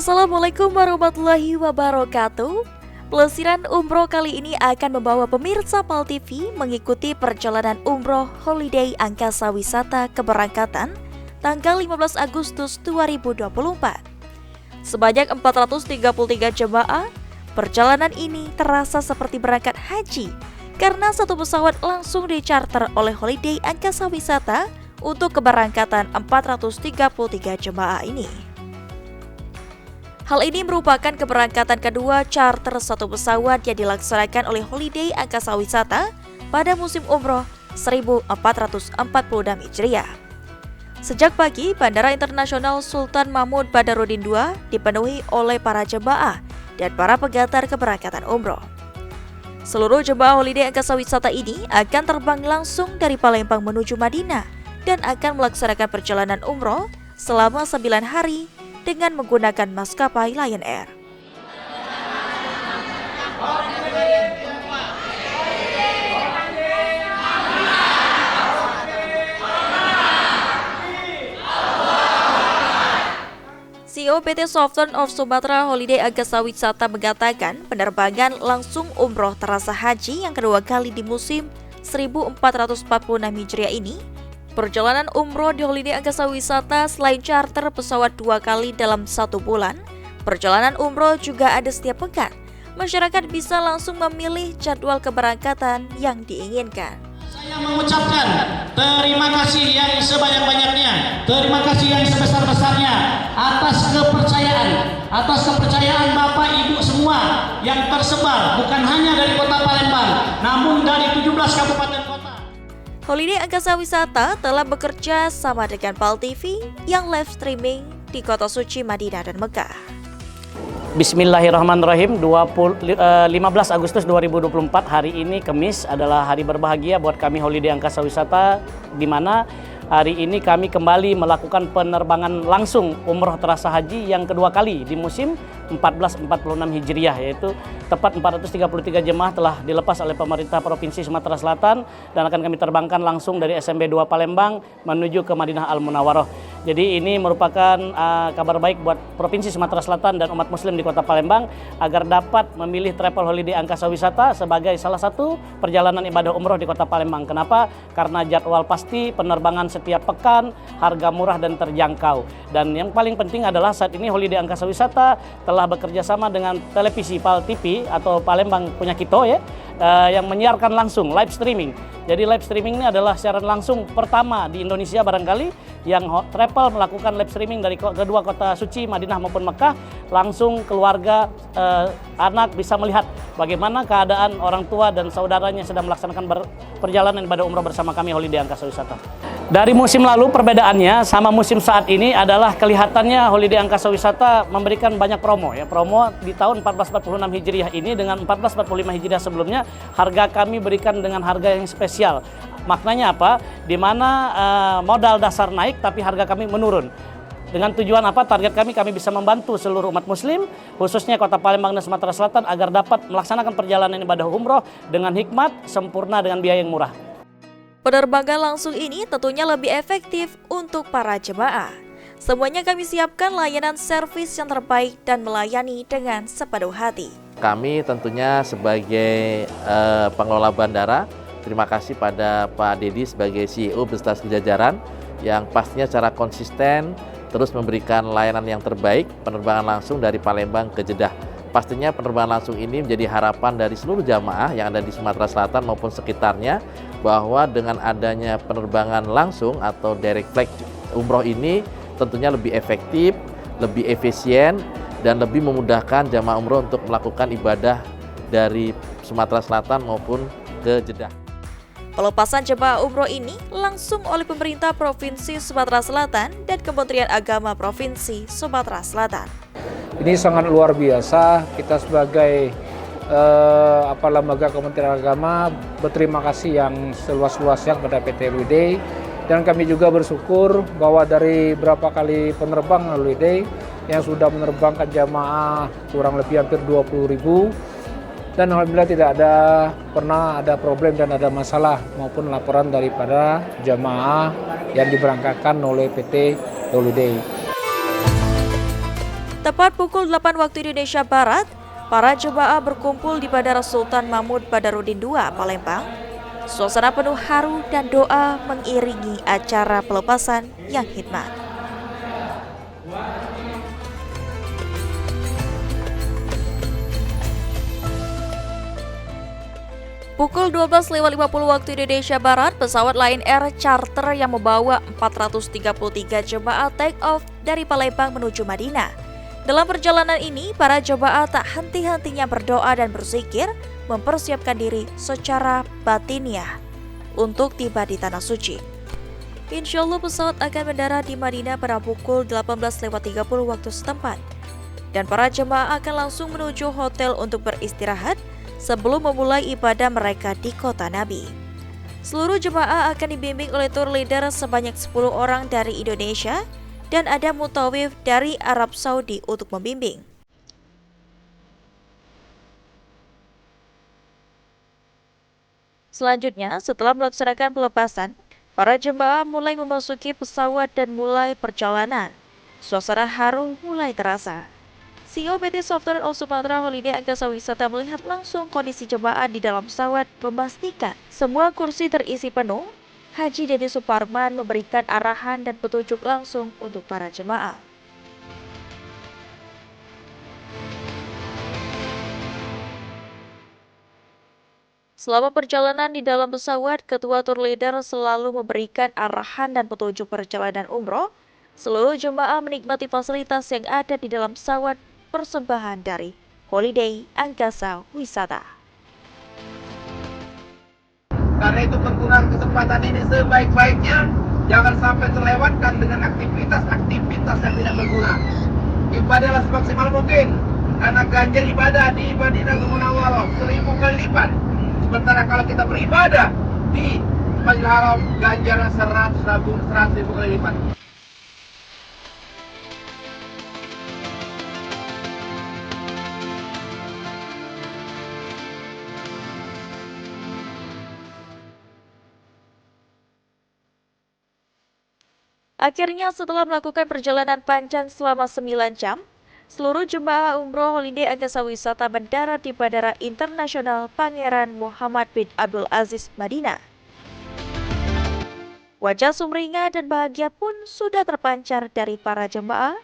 Assalamualaikum warahmatullahi wabarakatuh. Pelesiran umroh kali ini akan membawa pemirsa PAL TV mengikuti perjalanan umroh holiday angkasa wisata keberangkatan tanggal 15 Agustus 2024. Sebanyak 433 jemaah, perjalanan ini terasa seperti berangkat haji karena satu pesawat langsung dicharter oleh holiday angkasa wisata untuk keberangkatan 433 jemaah ini. Hal ini merupakan keberangkatan kedua charter satu pesawat yang dilaksanakan oleh holiday angkasa wisata pada musim umroh 1446 Hijriah. Sejak pagi, Bandara Internasional Sultan Mahmud Badarudin II dipenuhi oleh para jemaah dan para pegantar keberangkatan umroh. Seluruh jemaah holiday angkasa wisata ini akan terbang langsung dari Palembang menuju Madinah dan akan melaksanakan perjalanan umroh selama 9 hari dengan menggunakan maskapai Lion Air. CEO PT Southern of Sumatra Holiday Angkasa Wisata mengatakan penerbangan langsung umroh terasa haji yang kedua kali di musim 1446 Hijriah ini. Perjalanan umroh di holiday angkasa wisata selain charter pesawat 2 kali dalam 1 bulan, perjalanan umroh juga ada setiap pekan. Masyarakat bisa langsung memilih jadwal keberangkatan yang diinginkan. Saya mengucapkan terima kasih yang sebanyak-banyaknya, terima kasih yang sebesar-besarnya atas kepercayaan Bapak Ibu semua yang tersebar bukan hanya dari Kota Palembang, namun dari 17 kabupaten kota. Holiday Angkasa Wisata telah bekerja sama dengan PAL TV yang live streaming di kota suci Madinah dan Mekah. Bismillahirrahmanirrahim. 15 Agustus 2024 hari ini Kamis adalah hari berbahagia buat kami Holiday Angkasa Wisata, di mana hari ini kami kembali melakukan penerbangan langsung umroh terasa haji yang kedua kali di musim 1446 Hijriah, yaitu tepat 433 jemaah telah dilepas oleh pemerintah Provinsi Sumatera Selatan dan akan kami terbangkan langsung dari SMB 2 Palembang menuju ke Madinah Al-Munawwaroh. Jadi ini merupakan kabar baik buat Provinsi Sumatera Selatan dan umat muslim di Kota Palembang agar dapat memilih travel holiday angkasa wisata sebagai salah satu perjalanan ibadah umroh di Kota Palembang. Kenapa? Karena jadwal pasti, penerbangan setiap pekan, harga murah dan terjangkau. Dan yang paling penting adalah saat ini holiday angkasa wisata telah bekerja sama dengan televisi PAL TV atau Palembang Punya Kito ya, yang menyiarkan langsung live streaming. Jadi live streaming ini adalah siaran langsung pertama di Indonesia barangkali yang travel melakukan live streaming dari kedua kota suci Madinah maupun Mekah, langsung keluarga, anak bisa melihat bagaimana keadaan orang tua dan saudaranya sedang melaksanakan perjalanan ibadah umroh bersama kami Holiday Angkasa Wisata. Dari musim lalu perbedaannya sama musim saat ini adalah kelihatannya Holiday Angkasa Wisata memberikan banyak promo ya. Promo di tahun 1446 Hijriah ini dengan 1445 Hijriah sebelumnya harga kami berikan dengan harga yang spesial. Maknanya apa? Di mana modal dasar naik tapi harga kami menurun. Dengan tujuan apa? Target kami bisa membantu seluruh umat muslim, khususnya Kota Palembang dan Sumatera Selatan agar dapat melaksanakan perjalanan ibadah umroh dengan hikmat, sempurna dengan biaya yang murah. Penerbangan langsung ini tentunya lebih efektif untuk para jemaah. Semuanya kami siapkan layanan servis yang terbaik dan melayani dengan sepenuh hati. Kami tentunya sebagai pengelola bandara, terima kasih pada Pak Dedi sebagai CEO beserta sejajaran yang pastinya secara konsisten terus memberikan layanan yang terbaik penerbangan langsung dari Palembang ke Jeddah. Pastinya penerbangan langsung ini menjadi harapan dari seluruh jamaah yang ada di Sumatera Selatan maupun sekitarnya, bahwa dengan adanya penerbangan langsung atau direct flight umroh ini tentunya lebih efektif, lebih efisien, dan lebih memudahkan jamaah umroh untuk melakukan ibadah dari Sumatera Selatan maupun ke Jeddah. Pelepasan jemaah umroh ini langsung oleh pemerintah Provinsi Sumatera Selatan dan Kementerian Agama Provinsi Sumatera Selatan. Ini sangat luar biasa. Kita sebagai lembaga Kementerian Agama berterima kasih yang seluas-luasnya kepada PT Holiday, dan kami juga bersyukur bahwa dari berapa kali penerbangan Holiday yang sudah menerbangkan jamaah kurang lebih hampir 20.000, dan alhamdulillah tidak pernah ada problem dan ada masalah maupun laporan daripada jamaah yang diberangkatkan oleh PT Holiday. Tepat pukul 8 waktu Indonesia Barat, para jemaah berkumpul di Bandara Sultan Mahmud Badarudin II, Palembang. Suasana penuh haru dan doa mengiringi acara pelepasan yang hikmat. Pukul 12.50 waktu Indonesia Barat, pesawat Lion Air charter yang membawa 433 jemaah take off dari Palembang menuju Madinah. Dalam perjalanan ini, para jemaah tak henti-hentinya berdoa dan berzikir, mempersiapkan diri secara batiniah untuk tiba di Tanah Suci. Insya Allah pesawat akan mendarat di Madinah pada pukul 18.30 waktu setempat. Dan para jemaah akan langsung menuju hotel untuk beristirahat sebelum memulai ibadah mereka di kota Nabi. Seluruh jemaah akan dibimbing oleh tour leader sebanyak 10 orang dari Indonesia dan ada mutawif dari Arab Saudi untuk membimbing. Selanjutnya, setelah melaksanakan pelepasan, para jemaah mulai memasuki pesawat dan mulai perjalanan. Suasana haru mulai terasa. CEO PT Software All Sumatera Holiday Angkasa Wisata melihat langsung kondisi jemaah di dalam pesawat, memastikan semua kursi terisi penuh. Haji Dede Suparman memberikan arahan dan petunjuk langsung untuk para jemaah. Selama perjalanan di dalam pesawat, Ketua Tour Leader selalu memberikan arahan dan petunjuk perjalanan umroh. Seluruh jemaah menikmati fasilitas yang ada di dalam pesawat, persembahan dari Holiday Angkasa Wisata. Karena itu penggunaan kesempatan ini sebaik-baiknya, jangan sampai terlewatkan dengan aktivitas yang tidak berguna. Ibadahlah semaksimal mungkin, karena ganjar ibadah di Madinatul Munawwarah 1000 kali lipat. Sementara kalau kita beribadah di Masjidil Haram, ganjaran 100.000 kali lipat. Akhirnya setelah melakukan perjalanan panjang selama 9 jam, seluruh jemaah umroh Holiday Angkasa Wisata mendarat di Bandara Internasional Pangeran Muhammad bin Abdul Aziz, Madinah. Wajah sumringah dan bahagia pun sudah terpancar dari para jemaah,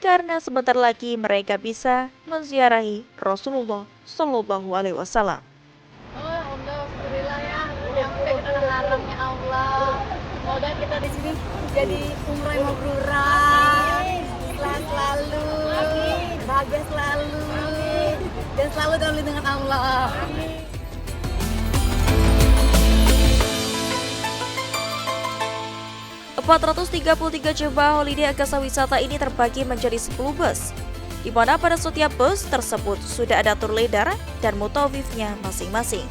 karena sebentar lagi mereka bisa menziarahi Rasulullah Shallallahu Alaihi Wasallam. Alhamdulillah ya, nyampe ke tanah haramnya Allah. Semoga kita di sini jadi umroh yang mabrurah, selamat selalu, bahagia selalu, dan selalu dalam lindungan Allah. 433 jemaah Holiday Angkasa Wisata ini terbagi menjadi 10 bus, di mana pada setiap bus tersebut sudah ada tour leader dan mutawifnya masing-masing.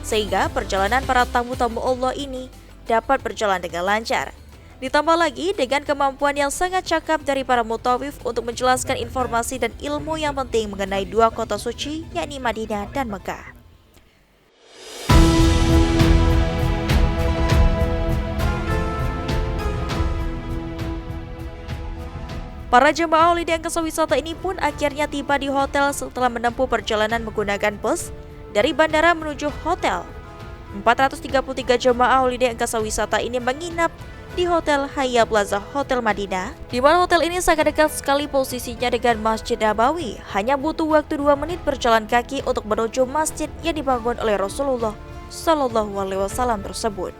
Sehingga perjalanan para tamu-tamu Allah ini dapat berjalan dengan lancar. Ditambah lagi dengan kemampuan yang sangat cakap dari para mutawif untuk menjelaskan informasi dan ilmu yang penting mengenai dua kota suci, yakni Madinah dan Mekah. Para jemaah Holiday Angkasa Wisata ini pun akhirnya tiba di hotel setelah menempuh perjalanan menggunakan bus dari bandara menuju hotel. 433 jemaah Holiday Angkasa Wisata ini menginap di Hotel Haya Plaza Hotel Madinah, di mana hotel ini sangat dekat sekali posisinya dengan Masjid Nabawi. Hanya butuh waktu 2 menit berjalan kaki untuk menuju masjid yang dibangun oleh Rasulullah Shallallahu Alaihi Wasallam tersebut.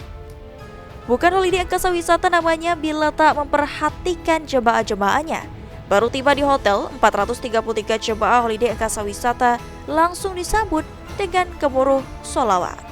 Bukan Holiday Angkasa Wisata namanya bila tak memperhatikan jemaah-jemaahnya. Baru tiba di hotel, 433 jemaah Holiday Angkasa Wisata langsung disambut dengan gemuruh sholawat.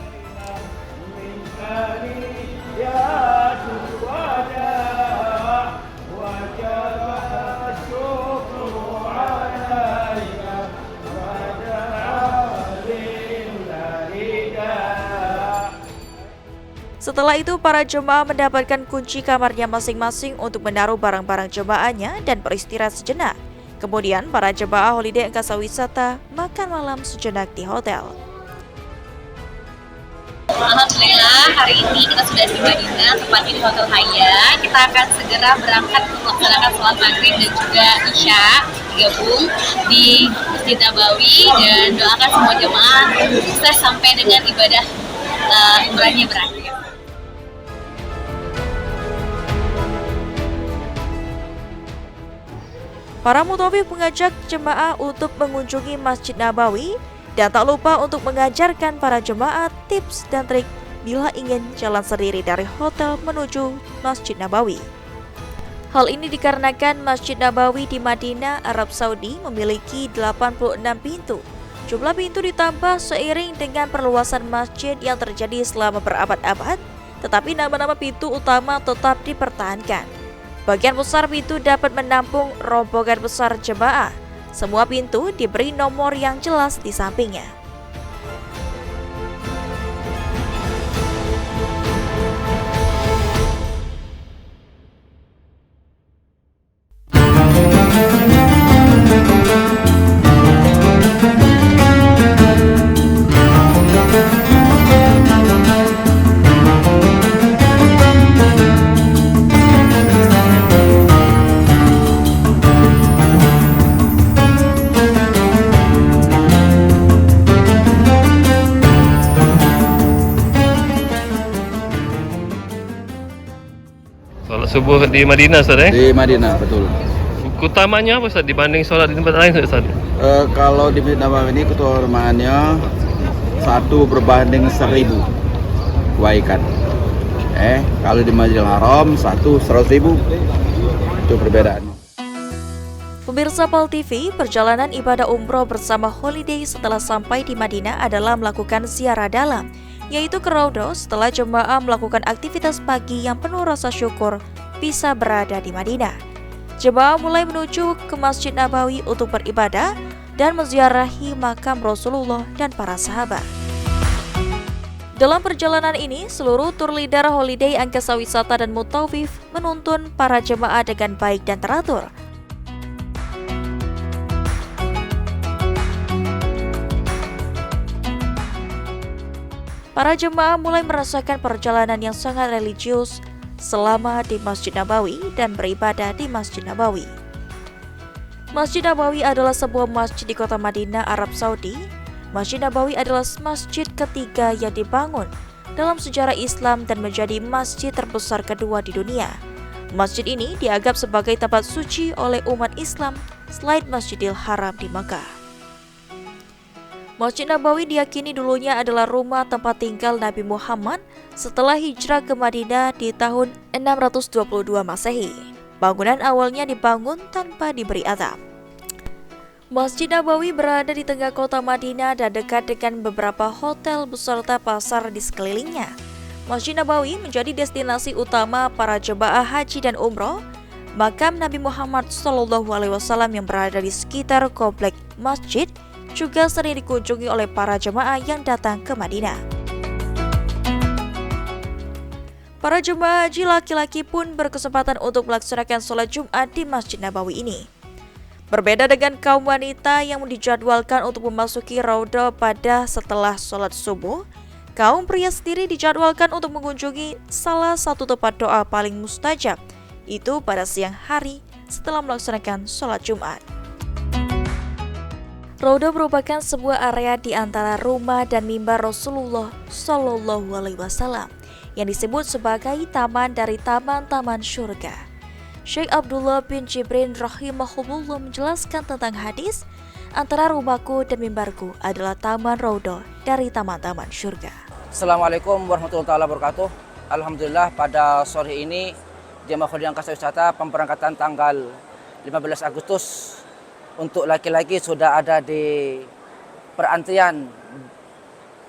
Setelah itu, para jemaah mendapatkan kunci kamarnya masing-masing untuk menaruh barang-barang jemaahnya dan beristirahat sejenak. Kemudian, para jemaah Holiday Angkasa Wisata makan malam sejenak di hotel. Alhamdulillah, hari ini kita sudah di Madinah, tepatnya di Hotel Haya. Kita akan segera berangkat untuk melaksanakan sholat maghrib dan juga isya. bergabung di Masjid Nabawi dan doakan semua jemaah sukses sampai dengan ibadah umrahnya berakhir. Para mutawif mengajak jemaah untuk mengunjungi Masjid Nabawi dan tak lupa untuk mengajarkan para jemaah tips dan trik bila ingin jalan sendiri dari hotel menuju Masjid Nabawi. Hal ini dikarenakan Masjid Nabawi di Madinah, Arab Saudi memiliki 86 pintu. Jumlah pintu ditambah seiring dengan perluasan masjid yang terjadi selama berabad-abad, tetapi nama-nama pintu utama tetap dipertahankan. Bagian besar pintu dapat menampung rombongan besar jemaah. Semua pintu diberi nomor yang jelas di sampingnya. Sholat subuh di Madinah, Ustaz, Di Madinah, betul. Utamanya apa, Ustaz, dibanding sholat di tempat lain, Ustaz? Kalau di Masjid Nabawi ini keutamaannya 1 berbanding 1000 kebaikan. Kalau di Masjidil Haram 100.000. Itu perbedaannya. Pemirsa PAL TV, perjalanan ibadah umroh bersama Holiday setelah sampai di Madinah adalah melakukan ziarah dalam, yaitu ke Raudhah setelah jemaah melakukan aktivitas pagi yang penuh rasa syukur bisa berada di Madinah. Jemaah mulai menuju ke Masjid Nabawi untuk beribadah dan menziarahi makam Rasulullah dan para sahabat. Dalam perjalanan ini, seluruh tur leader Holiday Angkasa Wisata dan Mutawif menuntun para jemaah dengan baik dan teratur. Para jemaah mulai merasakan perjalanan yang sangat religius selama di Masjid Nabawi dan beribadah di Masjid Nabawi. Masjid Nabawi adalah sebuah masjid di kota Madinah, Arab Saudi. Masjid Nabawi adalah masjid ketiga yang dibangun dalam sejarah Islam dan menjadi masjid terbesar kedua di dunia. Masjid ini dianggap sebagai tempat suci oleh umat Islam selain Masjidil Haram di Makkah. Masjid Nabawi diyakini dulunya adalah rumah tempat tinggal Nabi Muhammad setelah hijrah ke Madinah di tahun 622 Masehi. Bangunan awalnya dibangun tanpa diberi atap. Masjid Nabawi berada di tengah kota Madinah dan dekat dengan beberapa hotel beserta pasar di sekelilingnya. Masjid Nabawi menjadi destinasi utama para jemaah haji dan umroh. Makam Nabi Muhammad SAW yang berada di sekitar komplek masjid juga sering dikunjungi oleh para jemaah yang datang ke Madinah. Para jemaah haji laki-laki pun berkesempatan untuk melaksanakan sholat Jumat di Masjid Nabawi ini. Berbeda dengan kaum wanita yang dijadwalkan untuk memasuki Raudhah pada setelah sholat subuh, kaum pria sendiri dijadwalkan untuk mengunjungi salah satu tempat doa paling mustajab, itu pada siang hari setelah melaksanakan sholat Jumat. Raudhah merupakan sebuah area di antara rumah dan mimbar Rasulullah SAW yang disebut sebagai taman dari taman-taman syurga. Syekh Abdullah bin Jibrin rahimahullah menjelaskan tentang hadis, antara rumahku dan mimbarku adalah taman Raudhah dari taman-taman syurga. Assalamualaikum warahmatullahi wabarakatuh. Alhamdulillah pada sore ini Jemaah Holiday Angkasa Wisata pemberangkatan tanggal 15 Agustus untuk laki-laki sudah ada di perantrian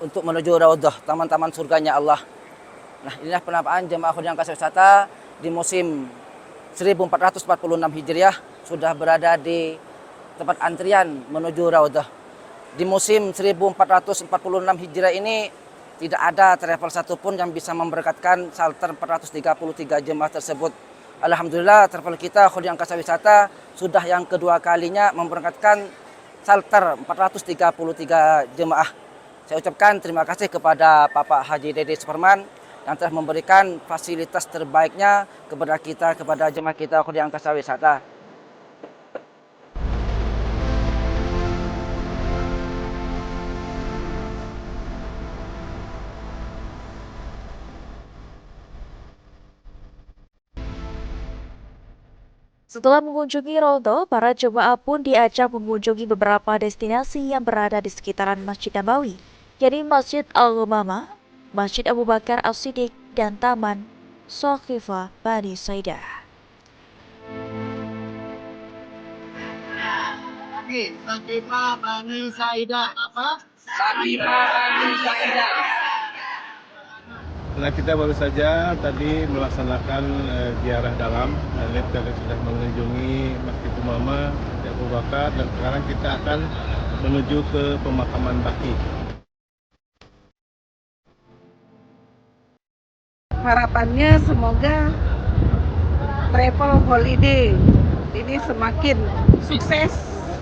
untuk menuju Raudhah, taman-taman surganya Allah. Nah, inilah penamaan Jemaah Holiday Angkasa Wisata di musim 1446 Hijriah sudah berada di tempat antrian menuju Raudhah. Di musim 1446 Hijriah ini tidak ada travel satupun yang bisa memberkatkan salter 433 jemaah tersebut. Alhamdulillah travel kita Holiday Angkasa Wisata sudah yang kedua kalinya memberangkatkan salter 433 jemaah. Saya ucapkan terima kasih kepada Bapak Haji Dede Superman yang telah memberikan fasilitas terbaiknya kepada kita, kepada jemaah kita Holiday Angkasa Wisata. Setelah mengunjungi Rondo, para jemaah pun diajak mengunjungi beberapa destinasi yang berada di sekitaran Masjid Nabawi, yakni Masjid Al-Umamah, Masjid Abu Bakar As-Siddiq, dan Taman Saqifah Bani Saidah. Saqifah Bani Saidah apa? Saqifah Bani Saidah. Nah, kita baru saja tadi melaksanakan ziarah dalam, dan kita sudah mengunjungi Masjid Umamah, Masjid Abu Bakar, dan sekarang kita akan menuju ke pemakaman Baqi. Harapannya semoga travel holiday ini semakin sukses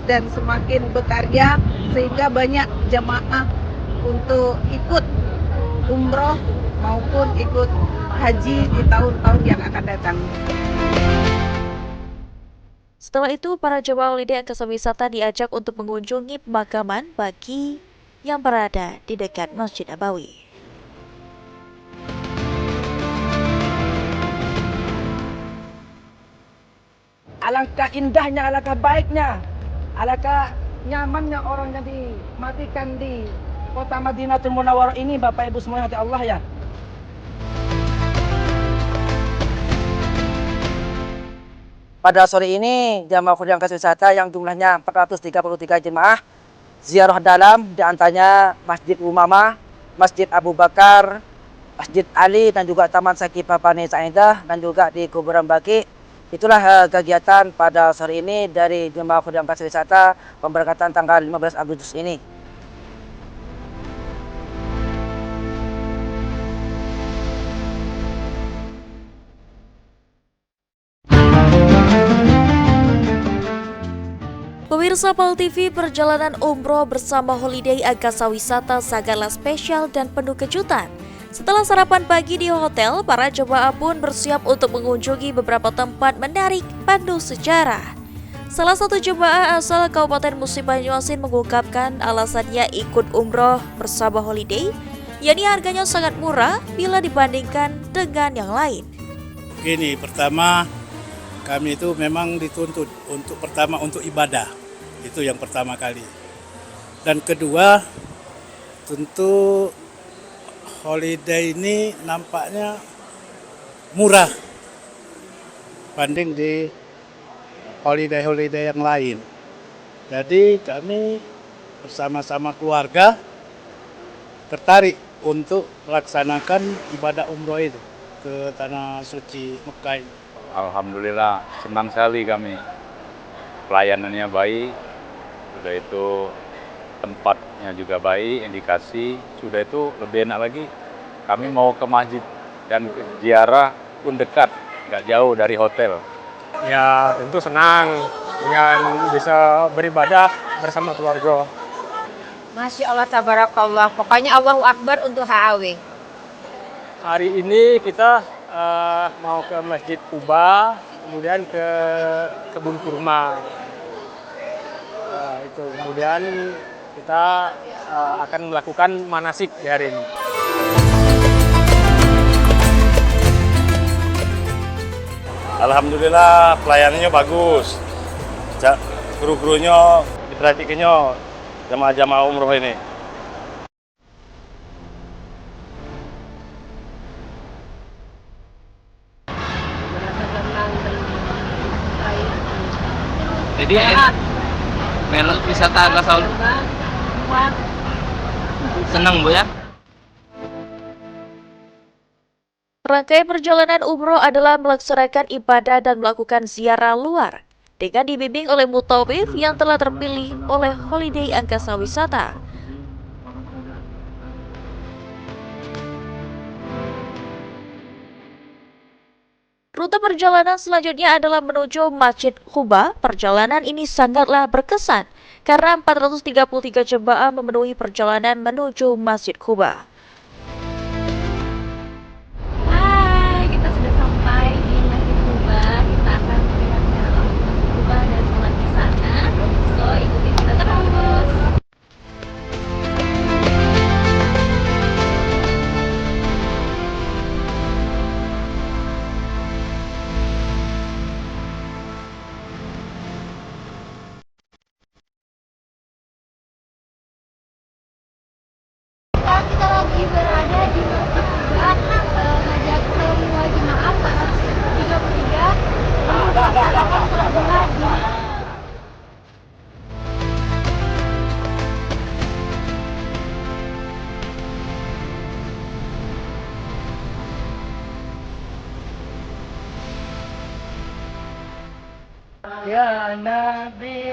dan semakin berkarya sehingga banyak jemaah untuk ikut umroh maupun ikut haji di tahun-tahun yang akan datang. Setelah itu, para jemaah holiday Angkasa Wisata diajak untuk mengunjungi pemakaman Baqi yang berada di dekat Masjid Nabawi. Alangkah indahnya, alangkah baiknya, alangkah nyamannya orang yang dimatikan di kota Madinatul Munawwarah ini, Bapak Ibu semuanya hati Allah ya. Pada sore ini, jamaah Khairuddin Angkasa Wisata yang jumlahnya 433 jemaah ziarah dalam, di antaranya Masjid Umamah, Masjid Abu Bakar, Masjid Ali, dan juga Taman Saqifah Bani Saidah, dan juga di kuburan Baqi. Itulah kegiatan pada sore ini dari jemaah Khairuddin Angkasa Wisata pemberangkatan tanggal 15 Agustus ini. Pemirsa PAL TV, perjalanan umroh bersama Holiday Angkasa Wisata sangatlah spesial dan penuh kejutan. Setelah sarapan pagi di hotel, para jemaah pun bersiap untuk mengunjungi beberapa tempat menarik penuh sejarah. Salah satu jemaah asal Kabupaten Musi Banyuasin mengungkapkan alasannya ikut umroh bersama Holiday, yakni harganya sangat murah bila dibandingkan dengan yang lain. Gini, pertama kami itu memang dituntut untuk ibadah, itu yang pertama kali. Dan kedua, tentu holiday ini nampaknya murah banding di holiday-holiday yang lain. Jadi kami bersama-sama keluarga tertarik untuk melaksanakan ibadah umroh itu ke Tanah Suci Mekah ini. Alhamdulillah, senang sekali kami. Pelayanannya baik, sudah itu tempatnya juga baik, indikasi, sudah itu lebih enak lagi. Kami mau ke masjid dan ziarah pun dekat, nggak jauh dari hotel. Ya tentu senang dengan bisa beribadah bersama keluarga. Masya Allah, tabarakallah, pokoknya Allahu Akbar untuk HAW. Hari ini kita mau ke Masjid Kuba, kemudian ke kebun kurma. Itu kemudian kita akan melakukan manasik di hari ini. Alhamdulillah pelayanannya bagus. Kru-krunya diperhatikannya jamaah-jamaah umroh ini. Jadi melok wisata Angkasa senang Bu ya. Rangkaian perjalanan umroh adalah melaksanakan ibadah dan melakukan ziarah luar dengan dibimbing oleh mutawif yang telah terpilih oleh Holiday Angkasa Wisata. Rute perjalanan selanjutnya adalah menuju Masjid Quba. Perjalanan ini sangatlah berkesan karena 433 jemaah memenuhi perjalanan menuju Masjid Quba. Hai, kita sudah sampai di Masjid Quba. Kita akan melihat dalam Masjid Quba dan sholat di sana. So, ikuti kita terus. Ya Nabi.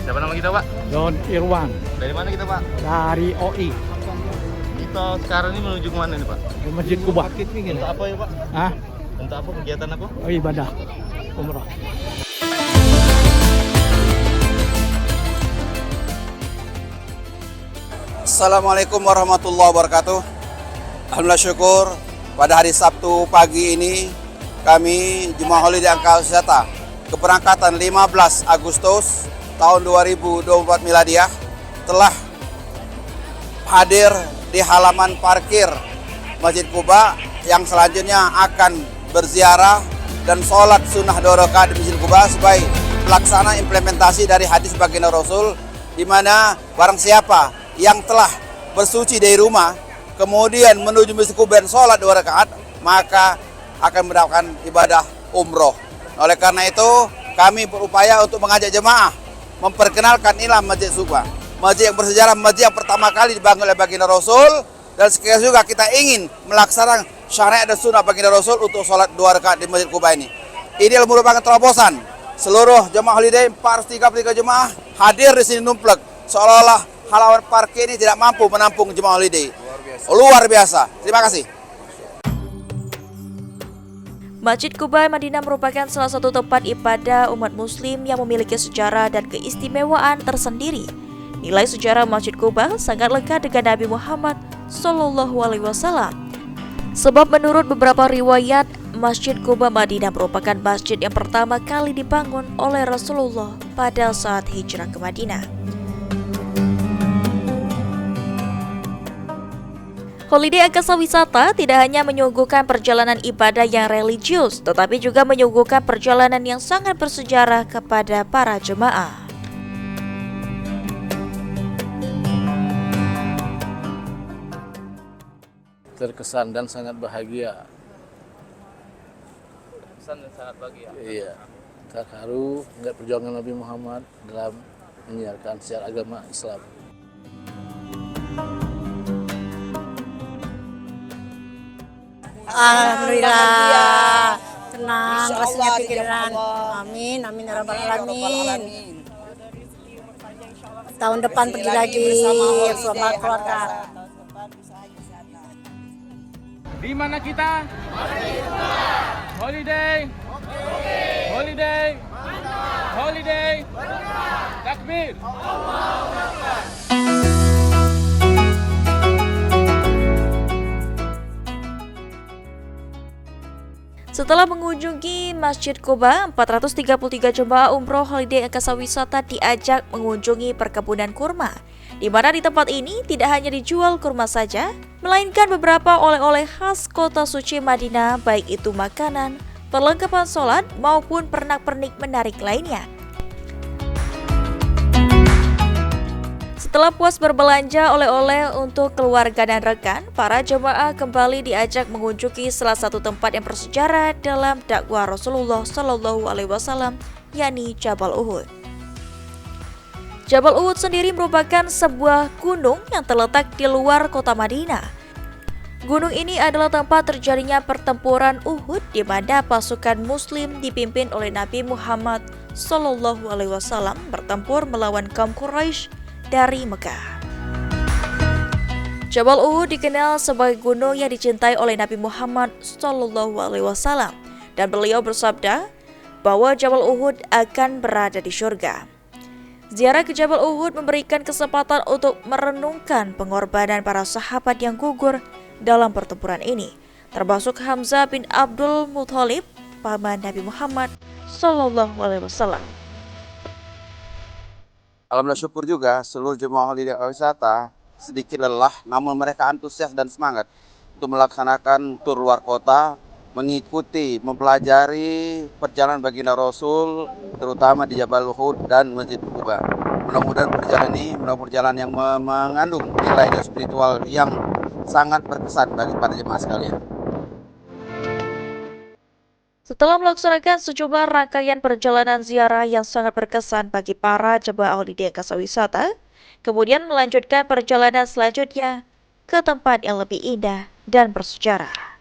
Siapa nama kita, Pak? Don Irwan Dari mana kita, Pak? dari OI Kita sekarang ini menuju ke mana nih, Pak? ke Masjid Kuba. Untuk apa ya, Pak? Ah, Untuk apa? Kegiatan apa? ibadah umrah. Assalamualaikum warahmatullahi wabarakatuh. Alhamdulillah syukur pada hari Sabtu pagi ini kami Jemaah Holiday Angka Wisata keberangkatan 15 Agustus tahun 2024 miladiah telah hadir di halaman parkir Masjid Kuba yang selanjutnya akan berziarah dan sholat sunnah 2 rakaat di Masjid Kuba sebagai pelaksana implementasi dari hadis baginda Rasul, di mana barang siapa yang telah bersuci dari rumah kemudian menuju Masjid Kuba dan sholat 2 rakaat maka akan mendapatkan ibadah umroh. Oleh karena itu kami berupaya untuk mengajak jemaah memperkenalkan inilah Masjid Kuba, masjid yang bersejarah, masjid yang pertama kali dibangun oleh baginda Rasul, dan sekaligus juga kita ingin melaksanakan syariat dan sunnah baginda Rasul untuk sholat 2 rakaat di Masjid Kuba ini. Ini merupakan terobosan seluruh jemaah holiday 433 jemaah hadir di sini numplek, seolah-olah halaman parkir ini tidak mampu menampung jemaah holiday. Luar biasa. Terima kasih. Masjid Kuba Madinah merupakan salah satu tempat ibadah umat muslim yang memiliki sejarah dan keistimewaan tersendiri. Nilai sejarah Masjid Kuba sangat lekat dengan Nabi Muhammad SAW. Sebab menurut beberapa riwayat, Masjid Kuba Madinah merupakan masjid yang pertama kali dibangun oleh Rasulullah pada saat hijrah ke Madinah. Holiday Angkasa Wisata tidak hanya menyuguhkan perjalanan ibadah yang religius, tetapi juga menyuguhkan perjalanan yang sangat bersejarah kepada para jemaah. Terkesan dan sangat bahagia. Terkesan dan sangat bahagia. Iya, terharu melihat perjuangan Nabi Muhammad dalam menyiarkan syiar agama Islam. Alhamdulillah, tenang, rasanya pikiran. Amin, amin ya rabbal alamin. Tahun depan pergi lagi bersama keluarga. Di mana kita? Holiday. Holiday. Holiday. Takbir. Setelah mengunjungi Masjid Kuba, 433 jemaah umroh Holiday Angkasa Wisata diajak mengunjungi perkebunan kurma, di mana di tempat ini tidak hanya dijual kurma saja, melainkan beberapa oleh-oleh khas kota suci Madinah, baik itu makanan, perlengkapan sholat, maupun pernak-pernik menarik lainnya. Setelah puas berbelanja oleh-oleh untuk keluarga dan rekan, para jemaah kembali diajak mengunjungi salah satu tempat yang bersejarah dalam dakwah Rasulullah SAW, yakni Jabal Uhud. Jabal Uhud sendiri merupakan sebuah gunung yang terletak di luar kota Madinah. Gunung ini adalah tempat terjadinya pertempuran Uhud, di mana pasukan Muslim dipimpin oleh Nabi Muhammad SAW bertempur melawan kaum Quraisy dari Mekah. Jabal Uhud dikenal sebagai gunung yang dicintai oleh Nabi Muhammad SAW, dan beliau bersabda bahwa Jabal Uhud akan berada di surga. Ziarah ke Jabal Uhud memberikan kesempatan untuk merenungkan pengorbanan para sahabat yang gugur dalam pertempuran ini, termasuk Hamzah bin Abdul Muthalib, paman Nabi Muhammad Shallallahu Alaihi Wasallam. Alhamdulillah syukur juga seluruh jemaah holiday wisata sedikit lelah, namun mereka antusias dan semangat untuk melaksanakan tur luar kota, mengikuti, mempelajari perjalanan baginda Rasul, terutama di Jabal Uhud dan Masjid Quba. Mudah-mudahan perjalanan ini perjalanan yang mengandung nilai spiritual yang sangat berkesan bagi para jemaah sekalian. Setelah melaksanakan sejumlah rangkaian perjalanan ziarah yang sangat berkesan bagi para jemaah holiday Angkasa Wisata, kemudian melanjutkan perjalanan selanjutnya ke tempat yang lebih indah dan bersejarah.